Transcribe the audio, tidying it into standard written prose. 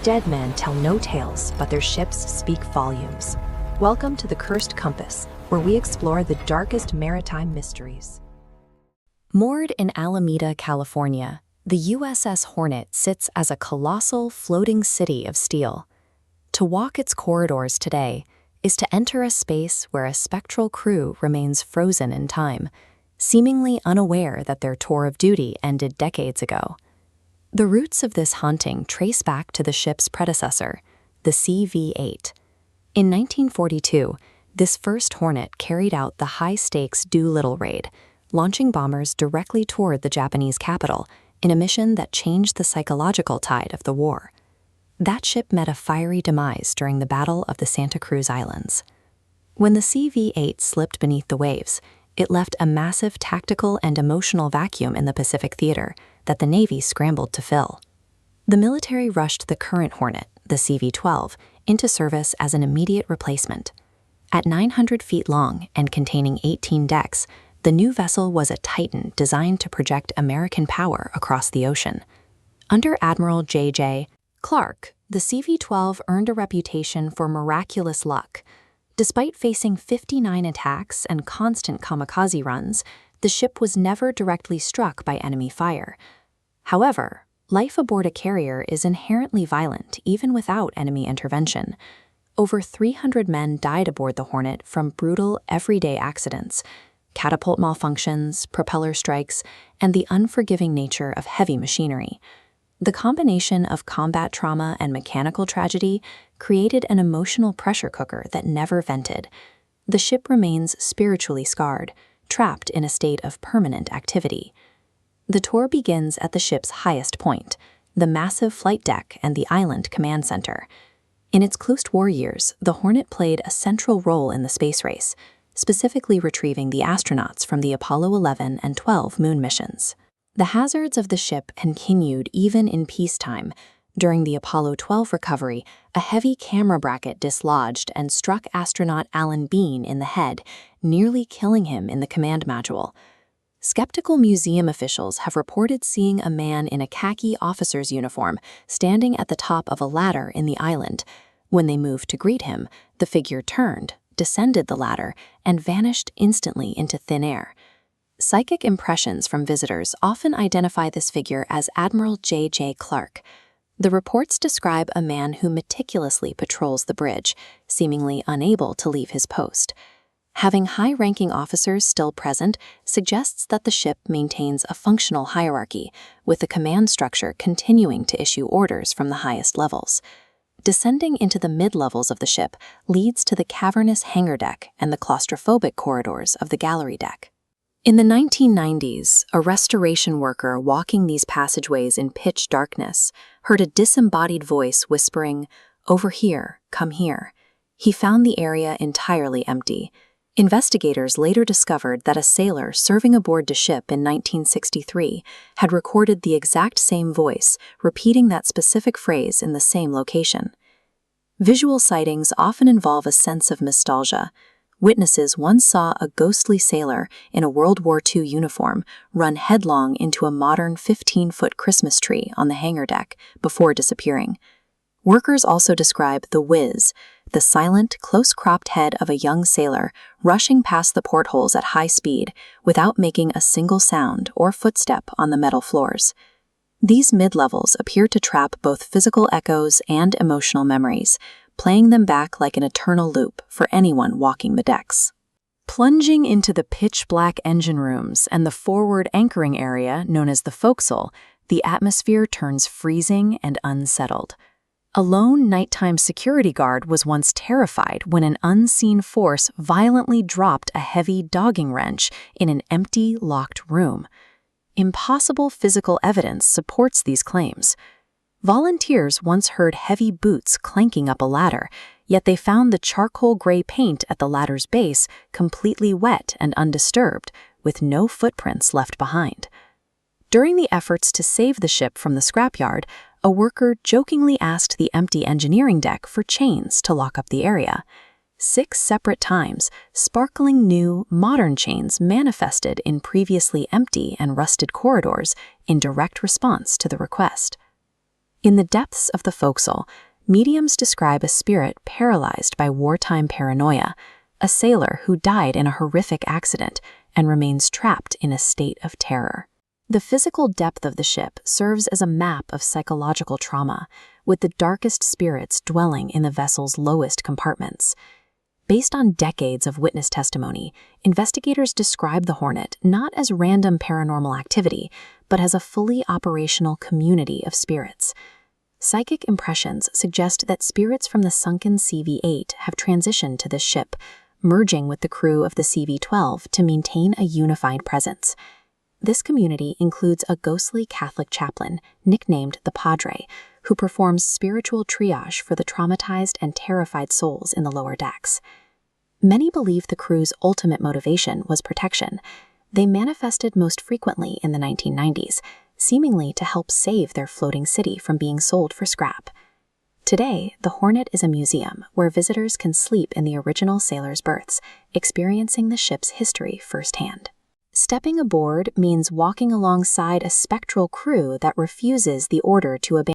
Dead men tell no tales, but their ships speak volumes. Welcome to the Cursed Compass, where we explore the darkest maritime mysteries. Moored in Alameda, California, the USS Hornet sits as a colossal floating city of steel. To walk its corridors today is to enter a space where a spectral crew remains frozen in time, seemingly unaware that their tour of duty ended decades ago. The roots of this haunting trace back to the ship's predecessor, the CV-8. In 1942, this first Hornet carried out the high-stakes Doolittle raid, launching bombers directly toward the Japanese capital in a mission that changed the psychological tide of the war. That ship met a fiery demise during the Battle of the Santa Cruz Islands. When the CV-8 slipped beneath the waves, it left a massive tactical and emotional vacuum in the Pacific theater that the Navy scrambled to fill. The military rushed the current Hornet, the CV-12, into service as an immediate replacement. At 900 feet long and containing 18 decks, the new vessel was a titan designed to project American power across the ocean. Under Admiral J.J. Clark, the CV-12 earned a reputation for miraculous luck. Despite facing 59 attacks and constant kamikaze runs, the ship was never directly struck by enemy fire. However, life aboard a carrier is inherently violent even without enemy intervention. Over 300 men died aboard the Hornet from brutal, everyday accidents, catapult malfunctions, propeller strikes, and the unforgiving nature of heavy machinery. The combination of combat trauma and mechanical tragedy created an emotional pressure cooker that never vented. The ship remains spiritually scarred, trapped in a state of permanent activity. The tour begins at the ship's highest point, the massive flight deck and the island command center. In its post-war years, the Hornet played a central role in the space race, specifically retrieving the astronauts from the Apollo 11 and 12 moon missions. The hazards of the ship continued even in peacetime. During the Apollo 12 recovery, a heavy camera bracket dislodged and struck astronaut Alan Bean in the head, nearly killing him in the command module. Skeptical museum officials have reported seeing a man in a khaki officer's uniform standing at the top of a ladder in the island. When they moved to greet him, the figure turned, descended the ladder, and vanished instantly into thin air. Psychic impressions from visitors often identify this figure as Admiral J.J. Clark. The reports describe a man who meticulously patrols the bridge, seemingly unable to leave his post. Having high-ranking officers still present suggests that the ship maintains a functional hierarchy, with the command structure continuing to issue orders from the highest levels. Descending into the mid-levels of the ship leads to the cavernous hangar deck and the claustrophobic corridors of the gallery deck. In the 1990s, a restoration worker walking these passageways in pitch darkness heard a disembodied voice whispering, "Over here, come here." He found the area entirely empty. Investigators later discovered that a sailor serving aboard the ship in 1963 had recorded the exact same voice, repeating that specific phrase in the same location. Visual sightings often involve a sense of nostalgia. Witnesses once saw a ghostly sailor in a World War II uniform run headlong into a modern 15-foot Christmas tree on the hangar deck before disappearing. Workers also describe the whiz, the silent, close-cropped head of a young sailor rushing past the portholes at high speed without making a single sound or footstep on the metal floors. These mid-levels appear to trap both physical echoes and emotional memories, playing them back like an eternal loop for anyone walking the decks. Plunging into the pitch-black engine rooms and the forward anchoring area known as the forecastle, the atmosphere turns freezing and unsettled. A lone nighttime security guard was once terrified when an unseen force violently dropped a heavy dogging wrench in an empty, locked room. Impossible physical evidence supports these claims. Volunteers once heard heavy boots clanking up a ladder, yet they found the charcoal gray paint at the ladder's base completely wet and undisturbed, with no footprints left behind. During the efforts to save the ship from the scrapyard, a worker jokingly asked the empty engineering deck for chains to lock up the area. 6 separate times, sparkling new, modern chains manifested in previously empty and rusted corridors in direct response to the request. In the depths of the forecastle, mediums describe a spirit paralyzed by wartime paranoia, a sailor who died in a horrific accident and remains trapped in a state of terror. The physical depth of the ship serves as a map of psychological trauma, with the darkest spirits dwelling in the vessel's lowest compartments. Based on decades of witness testimony, investigators describe the Hornet not as random paranormal activity, but as a fully operational community of spirits. Psychic impressions suggest that spirits from the sunken CV-8 have transitioned to this ship, merging with the crew of the CV-12 to maintain a unified presence. This community includes a ghostly Catholic chaplain, nicknamed the Padre, who performs spiritual triage for the traumatized and terrified souls in the lower decks. Many believe the crew's ultimate motivation was protection. They manifested most frequently in the 1990s, seemingly to help save their floating city from being sold for scrap. Today, the Hornet is a museum where visitors can sleep in the original sailors' berths, experiencing the ship's history firsthand. Stepping aboard means walking alongside a spectral crew that refuses the order to abandon.